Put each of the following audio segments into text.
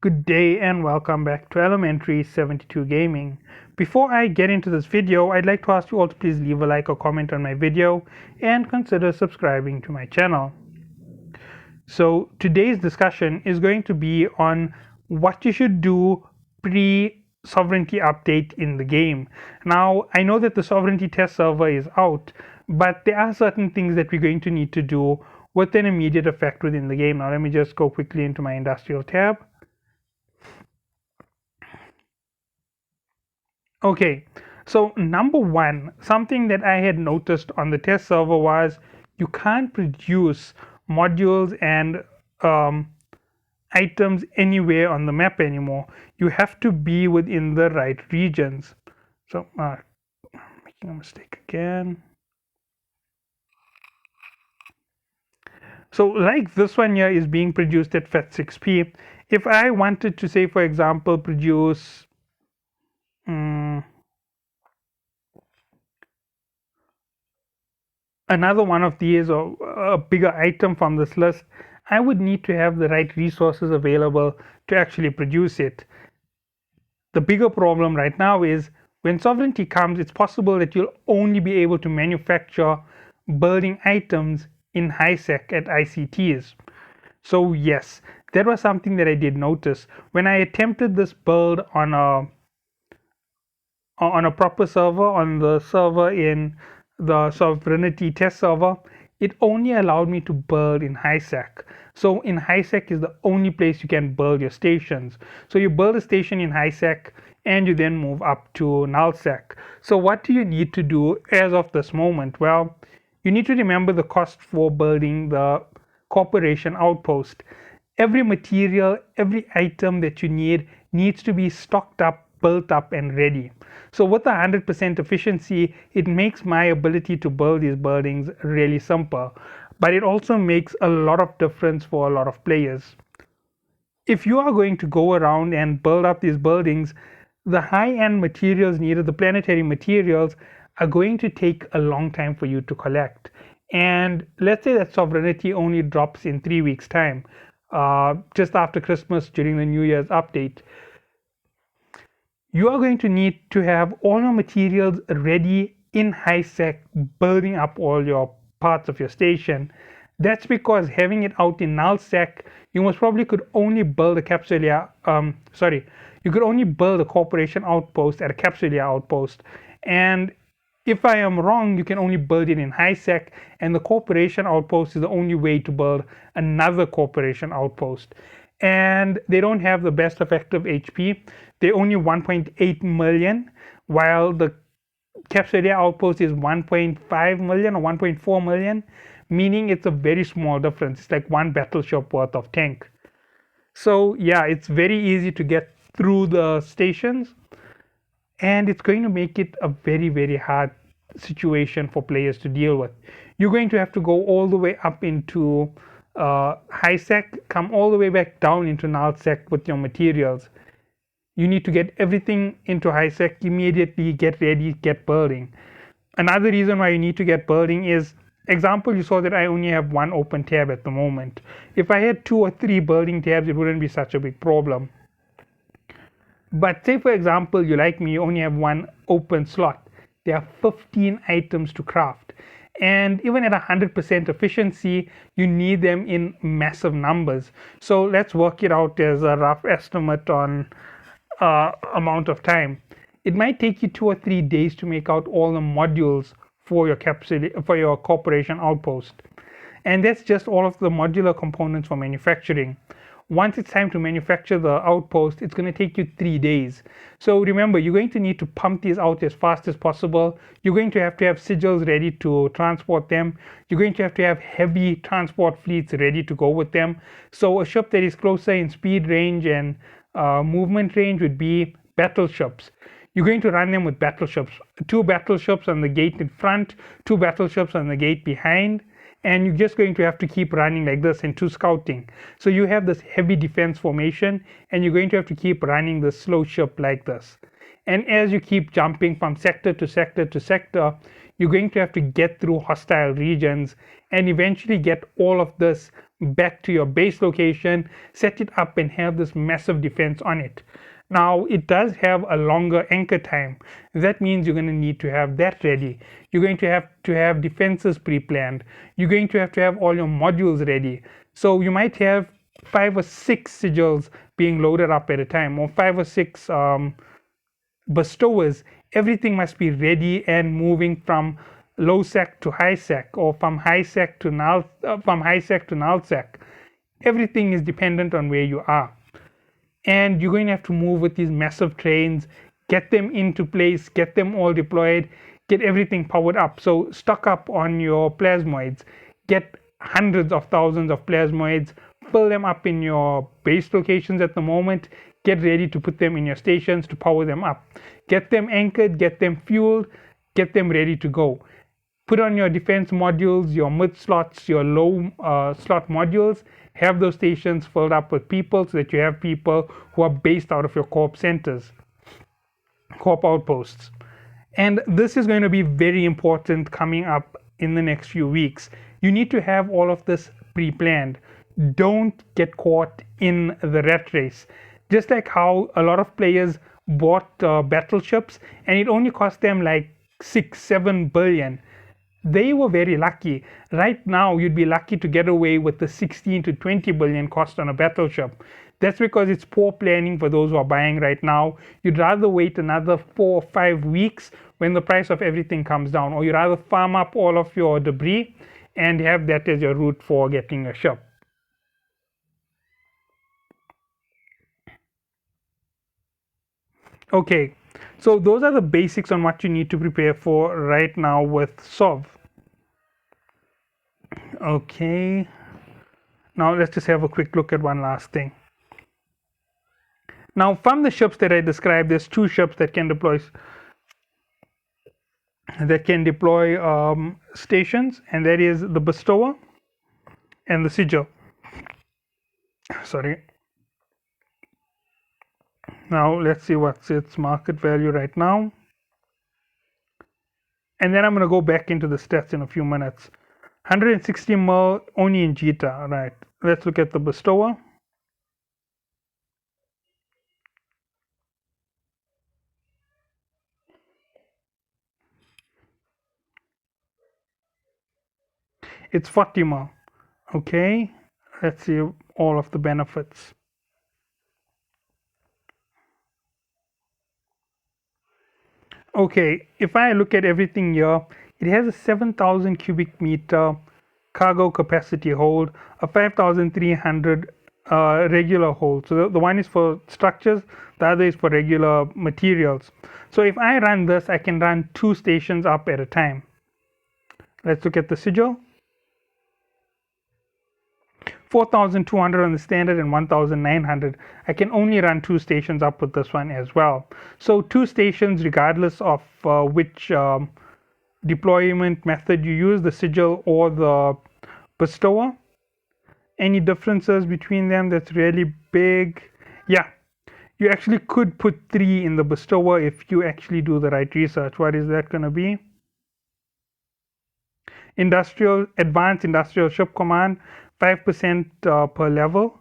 Good day and welcome back to Elementary 72 Gaming. Before I get into this video, I'd like to ask you all to please leave a like or comment on my video and consider subscribing to my channel. So today's discussion is going to be on what you should do pre-sovereignty update in the game. Now, I know that the sovereignty test server is out, but there are certain things that we're going to need to do with an immediate effect within the game. Now, let me just go quickly into my industrial tab. Okay, so number one, something that I had noticed on the test server was you can't produce modules and items anywhere on the map anymore. You have to be within the right regions. So, making a mistake again. So, like this one here is being produced at FET6P. If I wanted to say, for example, produce another one of these or a bigger item from this list, I would need to have the right resources available to actually produce it. The bigger problem right now is when sovereignty comes, it's possible that you'll only be able to manufacture building items in HiSec at ICTs. So yes, that was something that I did notice. When I attempted this build on a proper server, on the server in the sovereignty test server, it only allowed me to build in HiSec. So in HiSec is the only place you can build your stations. So you build a station in HiSec and you then move up to NullSec. So what do you need to do as of this moment? Well, you need to remember the cost for building the corporation outpost. Every material, every item that you need needs to be stocked up, built up and ready. So with 100% efficiency, it makes my ability to build these buildings really simple, but it also makes a lot of difference for a lot of players. If you are going to go around and build up these buildings, the high-end materials needed, the planetary materials, are going to take a long time for you to collect. And let's say that sovereignty only drops in 3 weeks' time, just after Christmas during the New Year's update. You are going to need to have all your materials ready in HiSec, building up all your parts of your station. That's because having it out in NullSec, you most probably could only build a Capsulia, you could only build a corporation outpost at a Capsulia outpost. And if I am wrong, you can only build it in HiSec, and the corporation outpost is the only way to build another corporation outpost. And they don't have the best effective HP. They're only 1.8 million, while the Capsulia outpost is 1.5 million or 1.4 million, meaning it's a very small difference. It's like one battleship worth of tank. So yeah, it's very easy to get through the stations, and it's going to make it a very, very hard situation for players to deal with. You're going to have to go all the way up into HiSec, come all the way back down into NullSec with your materials. You need to get everything into HiSec immediately, get ready, get building. Another reason why you need to get building is, example, you saw that I only have one open tab at the moment. If I had 2 or 3 building tabs, it wouldn't be such a big problem. But say, for example, you like me, you only have one open slot. There are 15 items to craft. And even at 100% efficiency, you need them in massive numbers. So let's work it out as a rough estimate on amount of time. It might take you 2 or 3 days to make out all the modules for your corporation outpost. And that's just all of the modular components for manufacturing. Once it's time to manufacture the outpost, it's going to take you 3 days. So remember, you're going to need to pump these out as fast as possible. You're going to have sigils ready to transport them. You're going to have heavy transport fleets ready to go with them. So a ship that is closer in speed range and movement range would be battleships. You're going to run them with battleships. 2 battleships on the gate in front, 2 battleships on the gate behind. And you're just going to have to keep running like this and 2 scouting. So you have this heavy defense formation, and you're going to have to keep running the slow ship like this. And as you keep jumping from sector to sector to sector, you're going to have to get through hostile regions and eventually get all of this back to your base location, set it up, and have this massive defense on it. Now, it does have a longer anchor time. That means you're going to need to have that ready. You're going to have defenses pre-planned. You're going to have all your modules ready. So you might have 5 or 6 sigils being loaded up at a time, or 5 or 6 bestowers. Everything must be ready and moving from low sec to high sec, or from high sec to null sec. Everything is dependent on where you are, and you're going to have to move with these massive trains, get them into place, get them all deployed, get everything powered up. So stock up on your plasmoids, get hundreds of thousands of plasmoids, fill them up in your base locations at the moment, get ready to put them in your stations to power them up, get them anchored, get them fueled, get them ready to go. Put on your defense modules, your mid slots, your low slot modules. Have those stations filled up with people so that you have people who are based out of your corp centers, corp outposts. And this is going to be very important coming up in the next few weeks. You need to have all of this pre-planned. Don't get caught in the rat race. Just like how a lot of players bought battleships and it only cost them like 6-7 billion. They were very lucky. Right now, you'd be lucky to get away with the 16 to 20 billion cost on a battleship. That's because it's poor planning for those who are buying right now. You'd rather wait another 4 or 5 weeks when the price of everything comes down, or you'd rather farm up all of your debris and have that as your route for getting a ship. Okay, so those are the basics on what you need to prepare for right now with SOV. Okay, now let's just have a quick look at one last thing. Now, from the ships that I described, there's 2 ships that can deploy stations, and that is the Bestower and the Sigil. Sorry. Now let's see what's its market value right now, and then I'm going to go back into the stats in a few minutes. 160 mil only in JITA. Right, let's look at the Bestower. It's 40 mil. Okay, let's see all of the benefits. Okay, if I look at everything here, it has a 7,000 cubic meter cargo capacity hold, a 5,300 regular hold. So the one is for structures, the other is for regular materials. So if I run this, I can run 2 stations up at a time. Let's look at the Sigil. 4,200 on the standard and 1,900. I can only run 2 stations up with this one as well. So 2 stations regardless of which deployment method you use, the Sigil or the Bestower. Any differences between them that's really big? Yeah, you actually could put 3 in the Bestower if you actually do the right research. What is that going to be? Advanced Industrial Ship Command, 5% per level.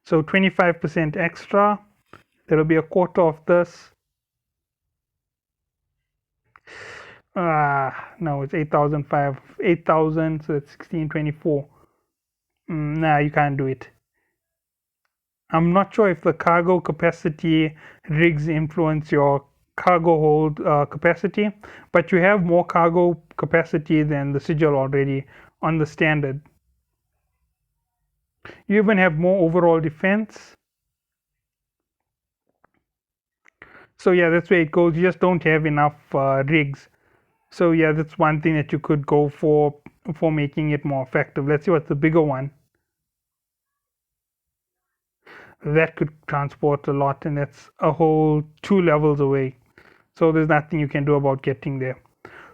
So 25% extra. There will be a quarter of this. No, it's 8,000, so it's 1624. Nah, you can't do it. I'm not sure if the cargo capacity rigs influence your cargo hold capacity, but you have more cargo capacity than the Sigil already on the standard. You even have more overall defense. So yeah, that's where it goes. You just don't have enough rigs. So yeah, that's one thing that you could go for making it more effective. Let's see what's the bigger one. That could transport a lot, and that's a whole 2 levels away. So there's nothing you can do about getting there.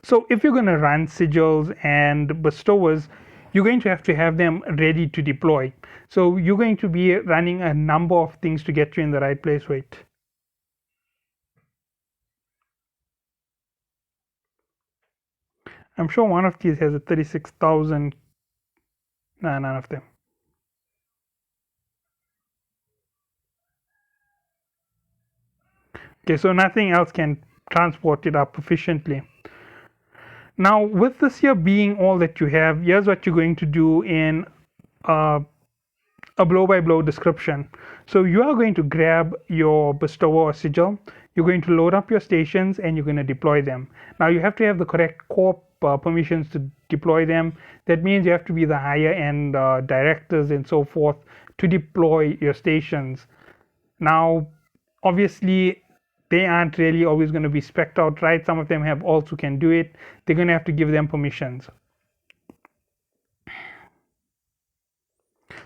So if you're going to run Sigils and Bestowers, you're going to have them ready to deploy. So you're going to be running a number of things to get you in the right place. Wait. I'm sure one of these has a 36,000 No, none of them. Okay, so nothing else can transport it up efficiently. Now, with this here being all that you have, here's what you're going to do in uh, a blow-by-blow description. So you are going to grab your bestower or sigil, you're going to load up your stations, and you're going to deploy them. Now you have to have the correct corp permissions to deploy them. That means you have to be the higher end directors and so forth to deploy your stations. Now, obviously, they aren't really always going to be spec'd out right. Some of them have alts who can do it. They're going to have to give them permissions.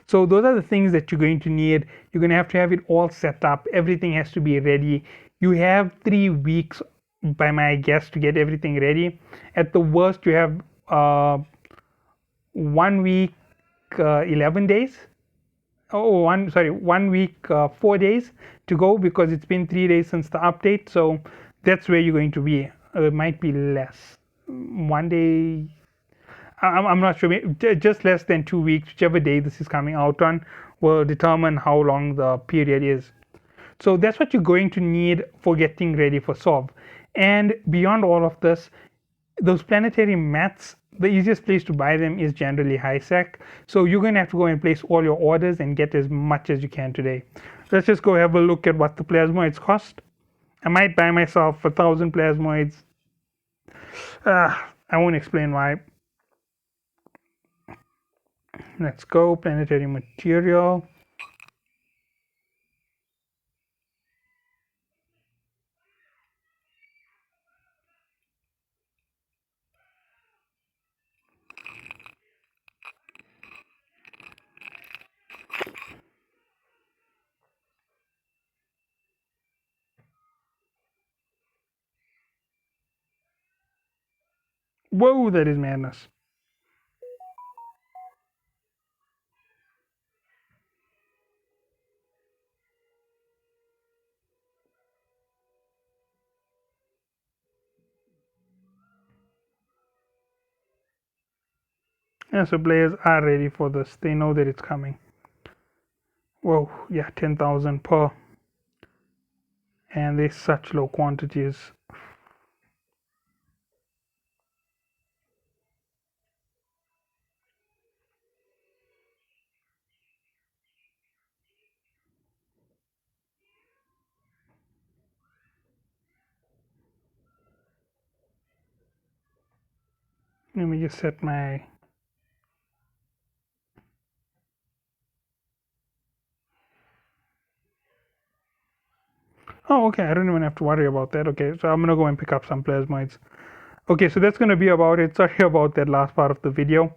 So those are the things that you're going to need. You're going to have it all set up. Everything has to be ready. You have 3 weeks, by my guess, to get everything ready. At the worst, you have 1 week, 11 days. Oh, 1 week, 4 days to go, because it's been 3 days since the update. So that's where you're going to be. It might be less. 1 day. I'm not sure. Just less than 2 weeks, whichever day this is coming out on, will determine how long the period is. So that's what you're going to need for getting ready for SOV. And beyond all of this, those planetary mats, the easiest place to buy them is generally HiSec. So you're going to have to go and place all your orders and get as much as you can today. Let's just go have a look at what the plasmoids cost. I might buy myself 1,000 plasmoids. I won't explain why. Let's go, planetary material. Whoa, that is madness. Yeah, so players are ready for this. They know that it's coming. Whoa, yeah, 10,000 per. And there's such low quantities. Let me just set my. Oh, okay, I don't even have to worry about that. Okay, so I'm gonna go and pick up some plasmoids. Okay, so that's gonna be about it. Sorry about that last part of the video.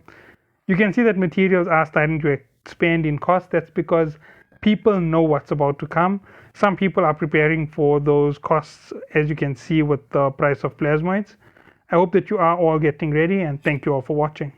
You can see that materials are starting to expand in cost. That's because people know what's about to come. Some people are preparing for those costs, as you can see with the price of plasmoids. I hope that you are all getting ready, and thank you all for watching.